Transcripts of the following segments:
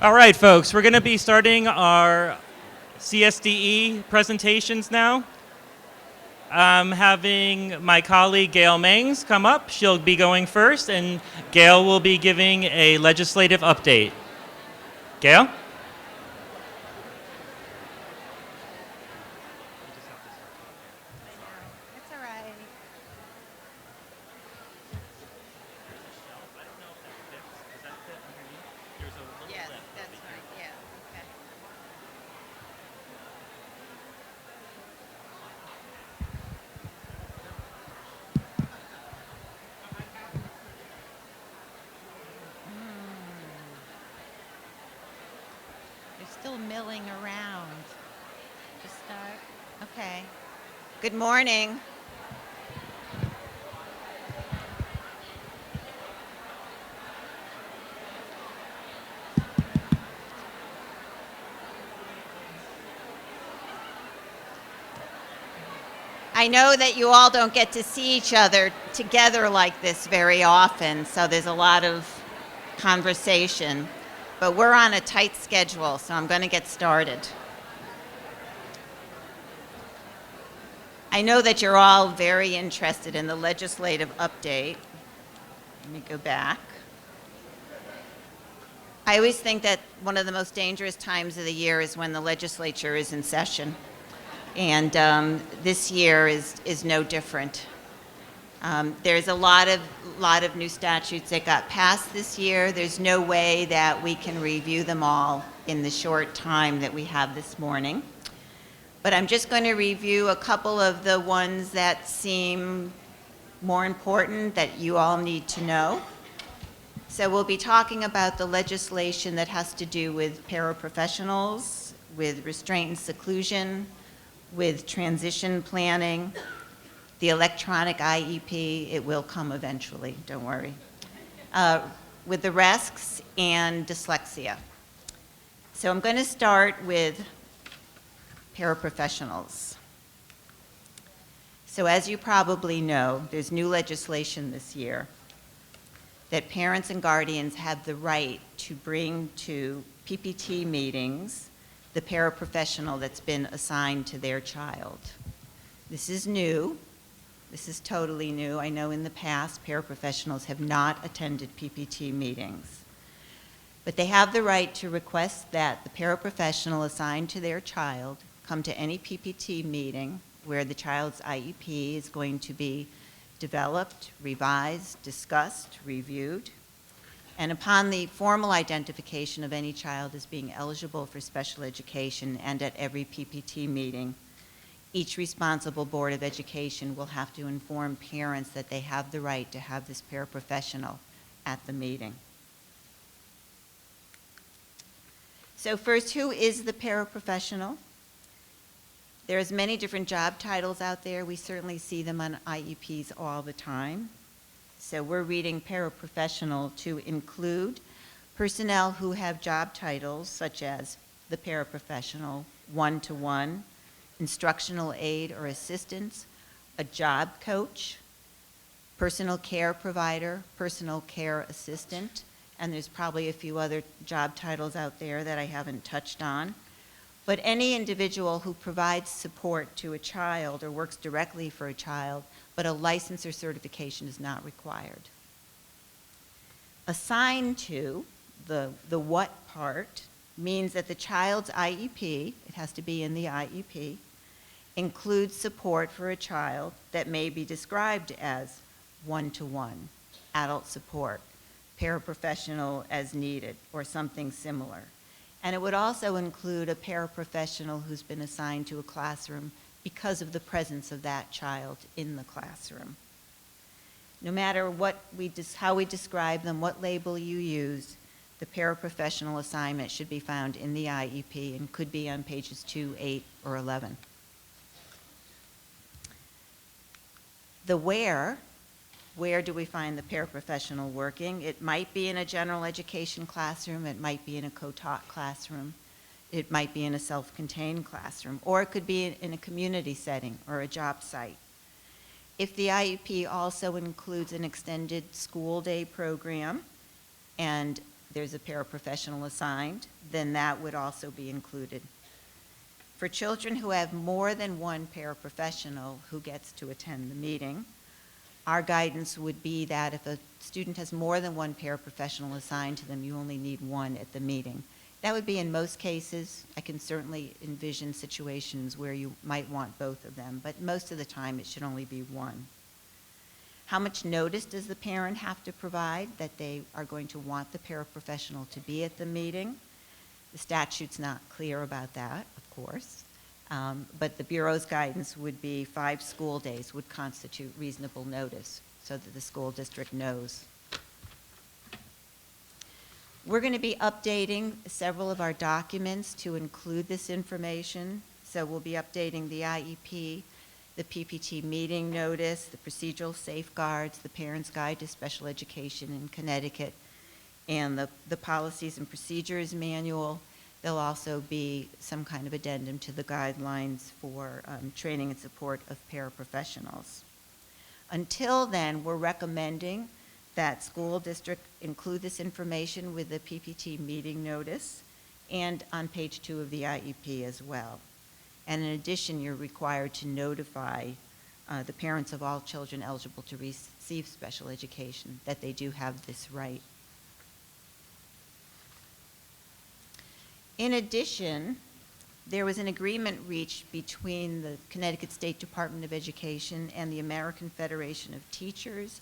All right, folks, we're going to be starting our CSDE presentations now. I'm having my colleague Gail Mangs come up. She'll be going first, and Gail will be giving a legislative update. Gail? It's all right. Yes, that's right. Yeah. Okay. You're still milling around. To start. Okay. Good morning. I know that you all don't get to see each other together like this very often, so there's a lot of conversation. But we're on a tight schedule, so I'm going to get started. I know that you're all very interested in the legislative update. Let me go back. I always think that one of the most dangerous times of the year is when the legislature is in session. And this year is no different. There's a lot of new statutes that got passed this year. There's no way that we can review them all in the short time that we have this morning. But I'm just going to review a couple of the ones that seem more important that you all need to know. So we'll be talking about the legislation that has to do with paraprofessionals, with restraint and seclusion, with transition planning, the electronic IEP. It will come eventually, don't worry. With the RESCs and dyslexia. So I'm going to start with paraprofessionals. So as you probably know, there's new legislation this year that parents and guardians have the right to bring to PPT meetings the paraprofessional that's been assigned to their child. This is new. This is totally new. I know in the past paraprofessionals have not attended PPT meetings. But they have the right to request that the paraprofessional assigned to their child come to any PPT meeting where the child's IEP is going to be developed, revised, discussed, reviewed. And upon the formal identification of any child as being eligible for special education and at every PPT meeting, each responsible Board of Education will have to inform parents that they have the right to have this paraprofessional at the meeting. So first, who is the paraprofessional? There's many different job titles out there. We certainly see them on IEPs all the time. So we're reading paraprofessional to include personnel who have job titles such as the paraprofessional, one-to-one, instructional aid or assistance, a job coach, personal care provider, personal care assistant, and there's probably a few other job titles out there that I haven't touched on. But any individual who provides support to a child or works directly for a child, but a license or certification is not required. Assigned to, the what part, means that the child's IEP, it has to be in the IEP, includes support for a child that may be described as one-to-one, adult support, paraprofessional as needed, or something similar. And it would also include a paraprofessional who's been assigned to a classroom because of the presence of that child in the classroom. No matter how we describe them, what label you use, the paraprofessional assignment should be found in the IEP and could be on pages 2, 8, or 11. The where do we find the paraprofessional working? It might be in a general education classroom, it might be in a co-taught classroom, it might be in a self-contained classroom, or it could be in a community setting or a job site. If the IEP also includes an extended school day program and there's a paraprofessional assigned, then that would also be included. For children who have more than one paraprofessional who gets to attend the meeting, our guidance would be that if a student has more than one paraprofessional assigned to them, you only need one at the meeting. That would be in most cases. I can certainly envision situations where you might want both of them, but most of the time it should only be one. How much notice does the parent have to provide that they are going to want the paraprofessional to be at the meeting? The statute's not clear about that, of course, but the Bureau's guidance would be 5 school days would constitute reasonable notice so that the school district knows. We're going to be updating several of our documents to include this information. So we'll be updating the IEP, the PPT meeting notice, the procedural safeguards, the Parents' Guide to Special Education in Connecticut, and the Policies and Procedures Manual. There'll also be some kind of addendum to the guidelines for training and support of paraprofessionals. Until then, we're recommending that school district include this information with the PPT meeting notice and on page 2 of the IEP as well. And in addition, you're required to notify the parents of all children eligible to receive special education that they do have this right. In addition, there was an agreement reached between the Connecticut State Department of Education and the American Federation of Teachers,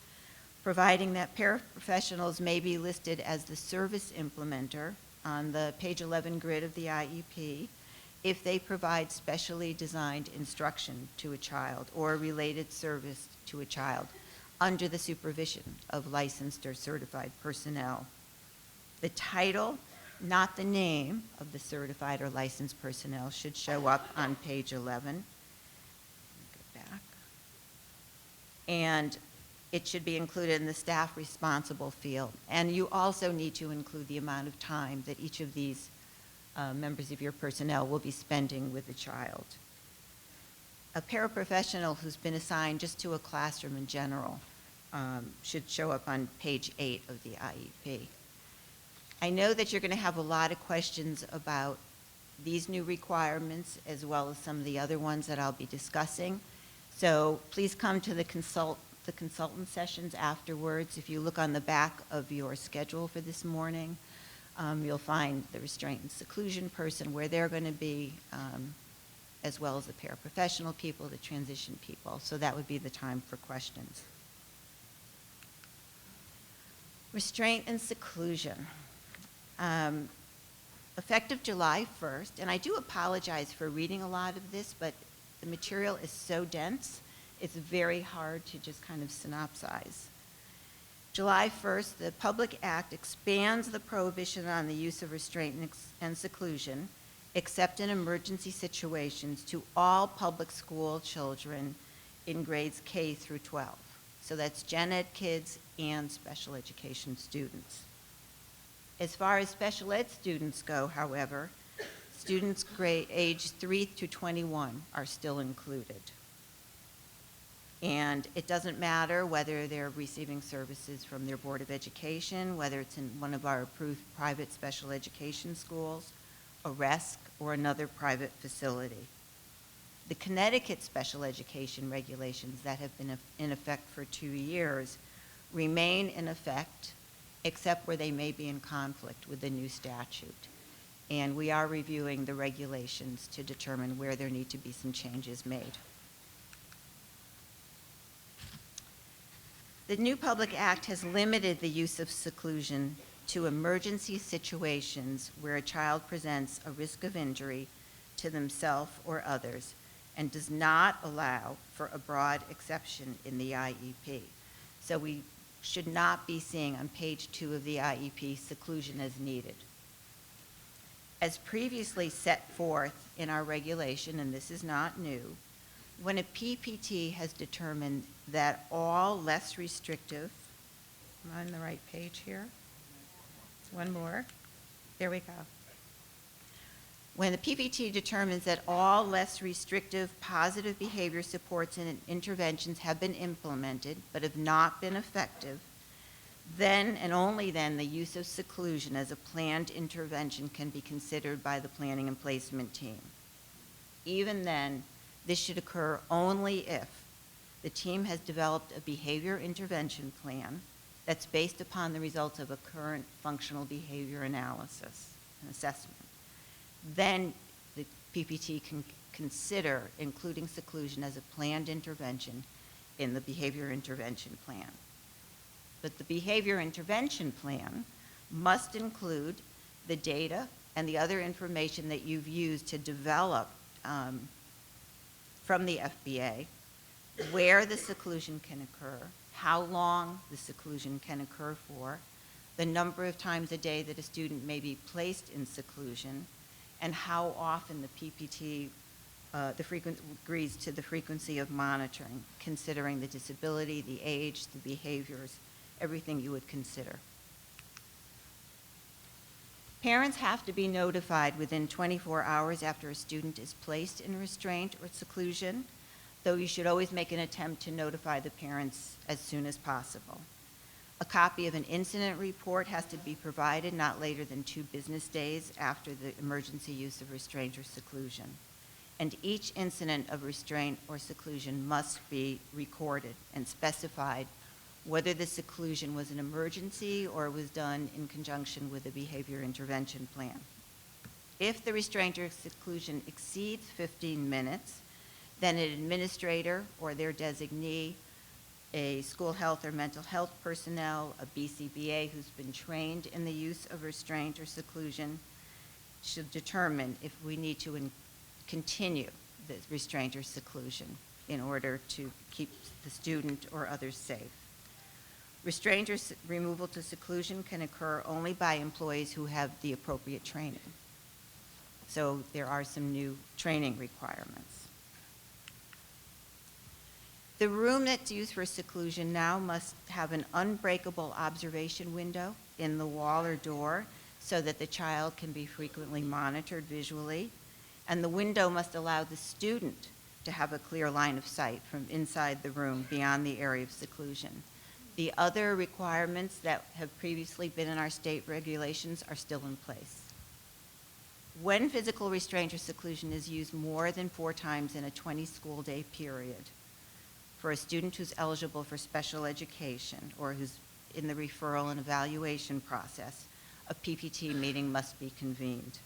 providing that paraprofessionals may be listed as the service implementer on the page 11 grid of the IEP if they provide specially designed instruction to a child or a related service to a child under the supervision of licensed or certified personnel. The title, not the name of the certified or licensed personnel, should show up on page 11. Go back. And it should be included in the staff responsible field. And you also need to include the amount of time that each of these members of your personnel will be spending with the child. A paraprofessional who's been assigned just to a classroom in general should show up on page 8 of the IEP. I know that you're going to have a lot of questions about these new requirements as well as some of the other ones that I'll be discussing. So please come to the consultant sessions afterwards. If you look on the back of your schedule for this morning, you'll find the restraint and seclusion person, where they're going to be, as well as the paraprofessional people, the transition people. So that would be the time for questions. Restraint and seclusion. Effective July 1st, and I do apologize for reading a lot of this, but the material is so dense, it's very hard to just kind of synopsize. July 1st, the Public Act expands the prohibition on the use of restraint and seclusion, except in emergency situations, to all public school children in grades K through 12. So that's gen ed kids and special education students. As far as special ed students go, however, students age 3 to 21 are still included. And it doesn't matter whether they're receiving services from their Board of Education, whether it's in one of our approved private special education schools, a RESC, or another private facility. The Connecticut special education regulations that have been in effect for 2 years remain in effect, except where they may be in conflict with the new statute. And we are reviewing the regulations to determine where there need to be some changes made. The new Public Act has limited the use of seclusion to emergency situations where a child presents a risk of injury to themselves or others and does not allow for a broad exception in the IEP. So we should not be seeing on page 2 of the IEP seclusion as needed. As previously set forth in our regulation, and this is not new, when a PPT has determined that all less restrictive, am I on the right page here? One more. There we go. When the PPT determines that all less restrictive positive behavior supports and interventions have been implemented but have not been effective, Then and only then, the use of seclusion as a planned intervention can be considered by the planning and placement team. Even then, this should occur only if the team has developed a behavior intervention plan that's based upon the results of a current functional behavior analysis and assessment. Then the PPT can consider including seclusion as a planned intervention in the behavior intervention plan. But the behavior intervention plan must include the data and the other information that you've used to develop from the FBA, where the seclusion can occur, how long the seclusion can occur for, the number of times a day that a student may be placed in seclusion, and how often the PPT agrees to the frequency of monitoring, considering the disability, the age, the behaviors, everything you would consider. Parents have to be notified within 24 hours after a student is placed in restraint or seclusion, though you should always make an attempt to notify the parents as soon as possible. A copy of an incident report has to be provided not later than 2 business days after the emergency use of restraint or seclusion. And each incident of restraint or seclusion must be recorded and specified whether the seclusion was an emergency or was done in conjunction with a behavior intervention plan. If the restraint or seclusion exceeds 15 minutes, then an administrator or their designee, a school health or mental health personnel, a BCBA who's been trained in the use of restraint or seclusion should determine if we need to continue the restraint or seclusion in order to keep the student or others safe. Restraint or removal to seclusion can occur only by employees who have the appropriate training. So there are some new training requirements. The room that's used for seclusion now must have an unbreakable observation window in the wall or door so that the child can be frequently monitored visually. And the window must allow the student to have a clear line of sight from inside the room beyond the area of seclusion. The other requirements that have previously been in our state regulations are still in place. When physical restraint or seclusion is used more than 4 times in a 20-school day period for a student who's eligible for special education or who's in the referral and evaluation process, a PPT meeting must be convened.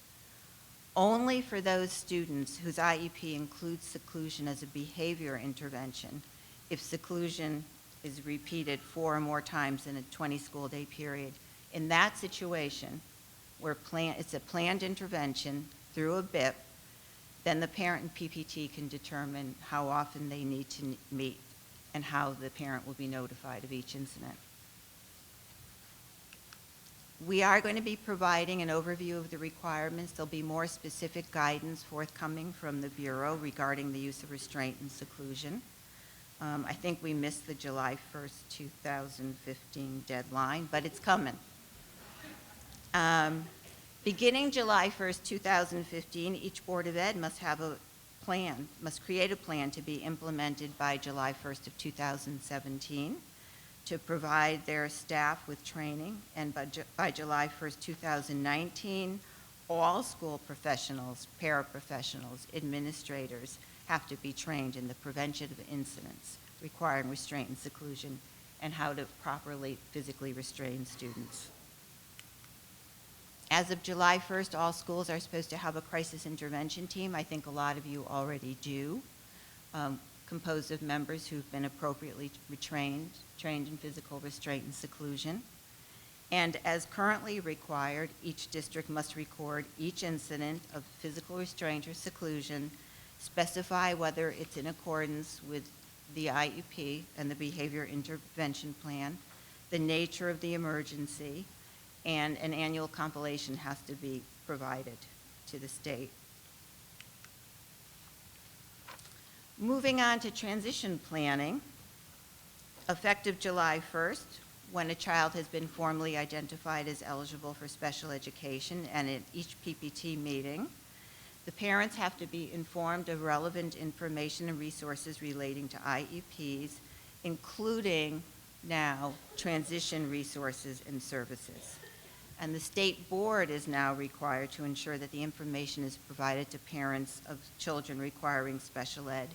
Only for those students whose IEP includes seclusion as a behavior intervention, if seclusion is repeated 4 or more times in a 20-school day period. In that situation, where it's a planned intervention through a BIP, then the parent and PPT can determine how often they need to meet and how the parent will be notified of each incident. We are going to be providing an overview of the requirements. There'll be more specific guidance forthcoming from the Bureau regarding the use of restraint and seclusion. I think we missed the July 1st, 2015 deadline, but it's coming. Beginning July 1st, 2015, each Board of Ed must have a plan, must create a plan to be implemented by July 1st of 2017 to provide their staff with training, and by July 1st, 2019, all school professionals, paraprofessionals, administrators have to be trained in the prevention of incidents requiring restraint and seclusion and how to properly physically restrain students. As of July 1st, all schools are supposed to have a crisis intervention team. I think a lot of you already do, composed of members who've been appropriately trained in physical restraint and seclusion. And as currently required, each district must record each incident of physical restraint or seclusion, specify whether it's in accordance with the IEP and the behavior intervention plan, the nature of the emergency, and an annual compilation has to be provided to the state. Moving on to transition planning, effective July 1st, when a child has been formally identified as eligible for special education, and at each PPT meeting, the parents have to be informed of relevant information and resources relating to IEPs, including now transition resources and services. And the state board is now required to ensure that the information is provided to parents of children requiring special ed.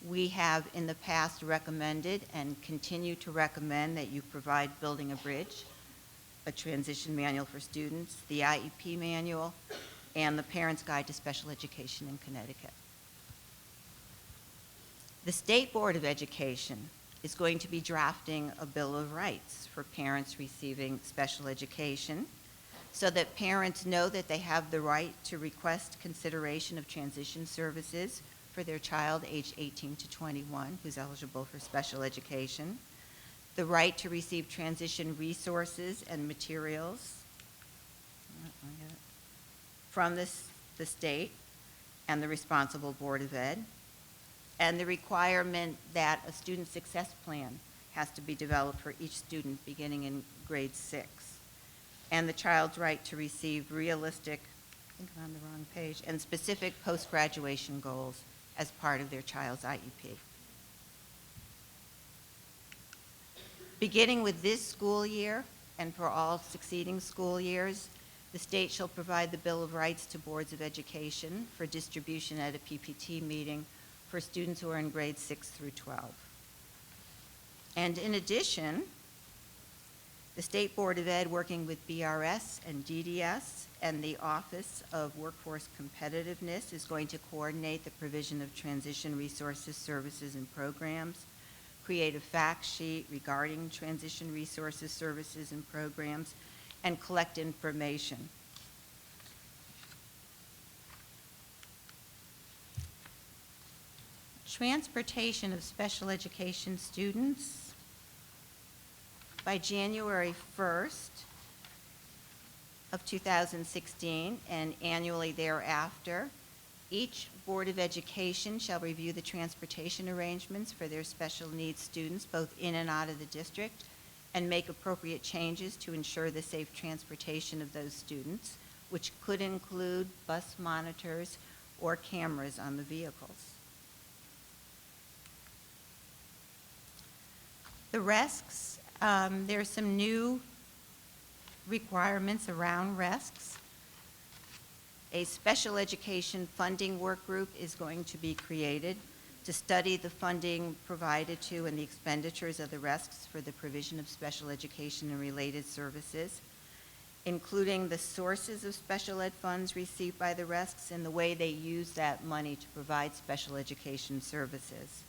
We have in the past recommended and continue to recommend that you provide Building a Bridge, a transition manual for students, the IEP manual, and the Parent's Guide to Special Education in Connecticut. The State Board of Education is going to be drafting a Bill of Rights for parents receiving special education so that parents know that they have the right to request consideration of transition services for their child aged 18 to 21 who's eligible for special education, the right to receive transition resources and materials from the state and the responsible Board of Ed, and the requirement that a student success plan has to be developed for each student beginning in grade 6, and the child's right to receive realistic, I think I'm on the wrong page, and specific post-graduation goals as part of their child's IEP. Beginning with this school year and for all succeeding school years, the state shall provide the Bill of Rights to boards of education for distribution at a PPT meeting for students who are in grades 6 through 12. And in addition, the State Board of Ed, working with BRS and DDS and the Office of Workforce Competitiveness, is going to coordinate the provision of transition resources, services, and programs, create a fact sheet regarding transition resources, services, and programs, and collect information. Transportation of special education students. By January 1st of 2016 and annually thereafter, each Board of Education shall review the transportation arrangements for their special needs students both in and out of the district and make appropriate changes to ensure the safe transportation of those students, which could include bus monitors or cameras on the vehicles. The RESCs, there are some new requirements around RESCs. A special education funding work group is going to be created to study the funding provided to and the expenditures of the RESCs for the provision of special education and related services, including the sources of special ed funds received by the RESCs and the way they use that money to provide special education services.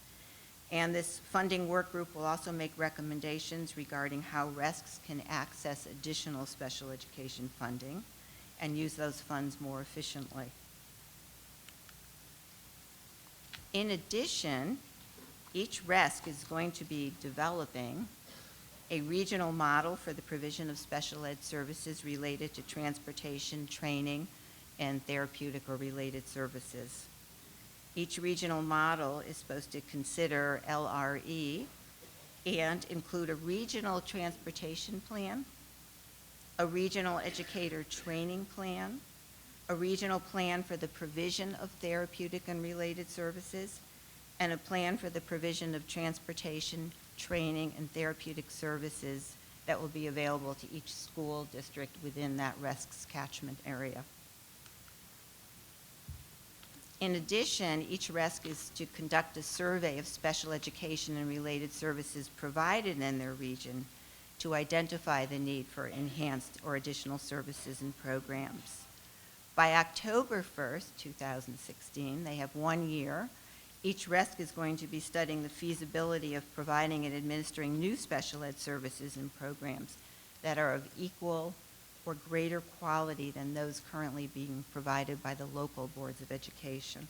And this funding work group will also make recommendations regarding how RESCs can access additional special education funding and use those funds more efficiently. In addition, each RESC is going to be developing a regional model for the provision of special ed services related to transportation, training, and therapeutic or related services. Each regional model is supposed to consider LRE and include a regional transportation plan, a regional educator training plan, a regional plan for the provision of therapeutic and related services, and a plan for the provision of transportation, training, and therapeutic services that will be available to each school district within that RESC's catchment area. In addition, each RESC is to conduct a survey of special education and related services provided in their region to identify the need for enhanced or additional services and programs. By October 1st, 2016, they have 1 year. Each RESC is going to be studying the feasibility of providing and administering new special ed services and programs that are of equal or greater quality than those currently being provided by the local boards of education.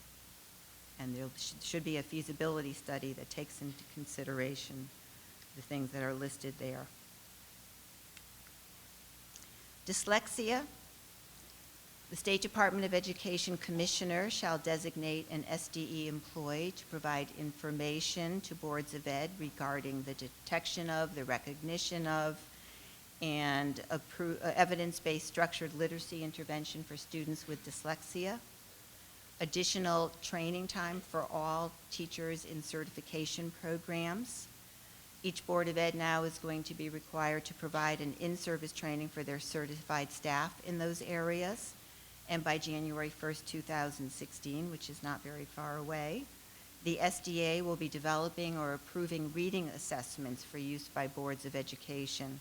And there should be a feasibility study that takes into consideration the things that are listed there. Dyslexia. The State Department of Education Commissioner shall designate an SDE employee to provide information to boards of ed regarding the detection of, the recognition of, and evidence-based structured literacy intervention for students with dyslexia, additional training time for all teachers in certification programs, Each Board of Ed now is going to be required to provide an in-service training for their certified staff in those areas. And by January 1st, 2016, which is not very far away, the SDA will be developing or approving reading assessments for use by boards of education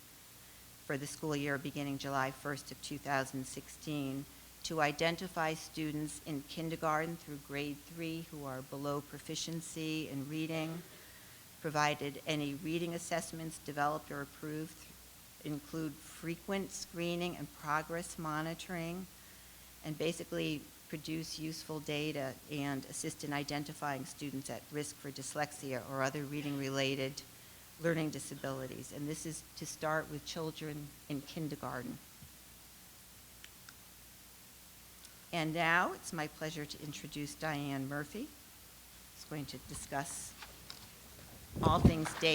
for the school year beginning July 1st of 2016 to identify students in kindergarten through grade 3 who are below proficiency in reading, provided any reading assessments developed or approved include frequent screening and progress monitoring, and basically produce useful data and assist in identifying students at risk for dyslexia or other reading-related learning disabilities. And this is to start with children in kindergarten. And now it's my pleasure to introduce Diane Murphy, who's going to discuss all things data.